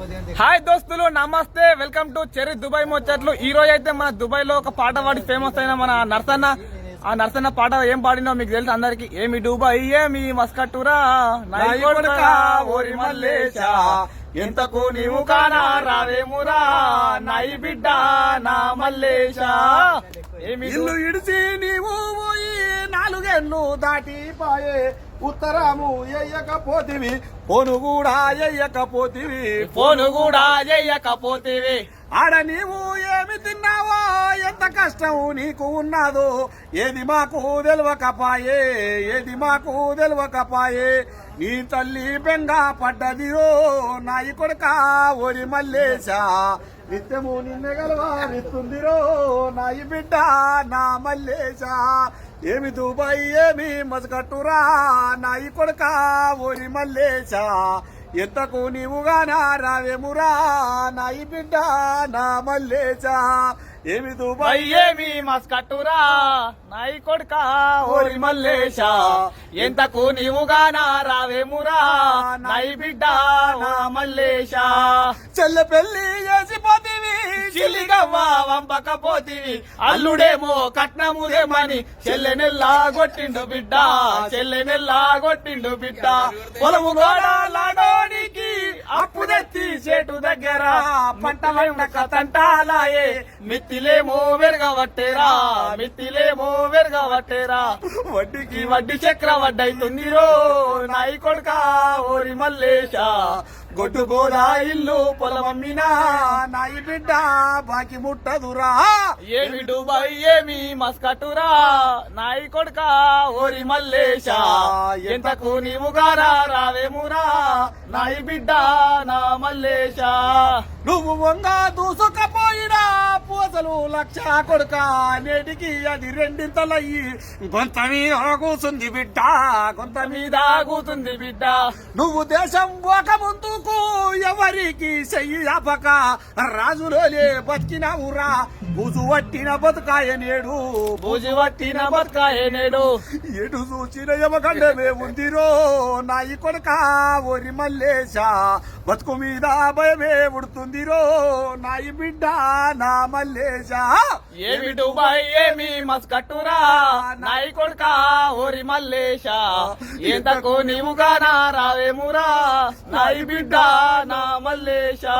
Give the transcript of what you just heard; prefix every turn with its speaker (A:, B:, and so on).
A: Hi దోస్తులు, నమస్తే. Welcome to cherry Dubai ముచ్చట్లు. ఈ రోజు అయితే మన దుబాయ్ లో ఒక పాట పాడి ఫేమస్ అయిన మన నర్సన్న. ఆ నర్సన్న పాట ఏం పాడినో మీకు తెలుసు అందరికి. ఏమి దుబాయ్ ఏమి మస్కట్టురా ఓరి మల్లేశా, ఎంతకు నీవు కానా రావేమురా నాయి బిడ్డ నా మల్లేశా. ఏమి
B: ఇల్లు ఇడిచి నీవు పోయి 4 ఏళ్ళు దాటిపాయే, ఉత్తరము ఎయ్యకపోతివి పోను కూడా ఎయ్యకపోతివి,
A: ఫోను కూడా చెయ్యకపోతేవి.
B: ఆడ నీవు ఏమి తిన్నావో ఎంత కష్టం నీకు ఉన్నదో ఏది మాకు తెలవకపాయే, ఏది మాకు తెలవకపాయే. నీ తల్లి బెంగ పడ్డదిరో నాయి కొడుక ఓరి మల్లేశా, నిత్యము నిన్నే గలవారిస్తుందిరో నాయి బిడ్డ నా మల్లేశా. ఏమి దుబాయ్ ఏమి మసకట్టురా నాయి కొడుక ఓరి మల్లేశా, ఎంతకు నీవుగానా రావేమురా నాయి బిడ్డ నా మల్లేశా. ఏమి దుబాయ్
A: ఏమి మస్కట్టురా నాయి కొడుక ఓరి మల్లేశా, ఎంతకు నీవుగానా రావేమురా నాయి బిడ్డ నా మల్లేశా.
B: చెల్లె పెళ్లి చేసిపోతీవి
A: చిల్లిగవ్వ వంపకపోతివి, అల్లుడేమో కట్నముదేమని చెల్లెనెల్లా కొట్టిండు బిడ్డ, చెల్లెనెల్లా కొట్టిండు బిడ్డ. పొలము గోడాలాడోనికి అప్పు తెచ్చి చేటు దగ్గర పంట వండక తంటాలాయే, మిత్తిలేమో వెరగబట్టేరా, మిత్తిలేమో వెరగబట్టేరా. వడ్డీకి వడ్డీ చక్ర వడ్డైతుందిరో నాయి కొడుక ఓరి మల్లేశా,
B: గొడ్డు గోదా ఇల్లు పొలమమ్మినా నాయి బిడ్డ బాకి ముట్టదురా.
A: ఏమి దుబాయ్ ఏమి మస్కట్టురా నాయి కొడుక ఓరి మల్లేశా, ఎంతకు నీవుగారా రావేమురా నాయి బిడ్డ నా మల్లేశా.
B: నువ్వు వంగ దూసుకపోయినా పూసలు 1,00,000 కొడుక, నేటికి అది 2 గొంత మీద కూసుంది బిడ్డ, గొంత మీద
A: కూతుంది బిడ్డ.
B: నువ్వు దేశం ఒక ముందుకు ఎవరికి చెయ్యి అపక, రాజులోలే బతికినవురా బుజు పట్టిన బతుకాయ నేడు,
A: బూజు పట్టిన బతుకాయ నేడు.
B: ఎటు చూసిన యమగండమే ఉందిరో నాయి కొడుక ఓరి మల్లేశా, బతుకు మీద భయమే ఉడుతుందిరో నాయి బిడ్డ నా మల్లేశా.
A: ఏమి దుబాయ్ ఏమి మస్కట్టురా నాయి కొడుక ఓరి మల్లేశా, ఎంతకు నీవుగానా రావేమురా నాయి బిడ్డ నా మల్లేశా.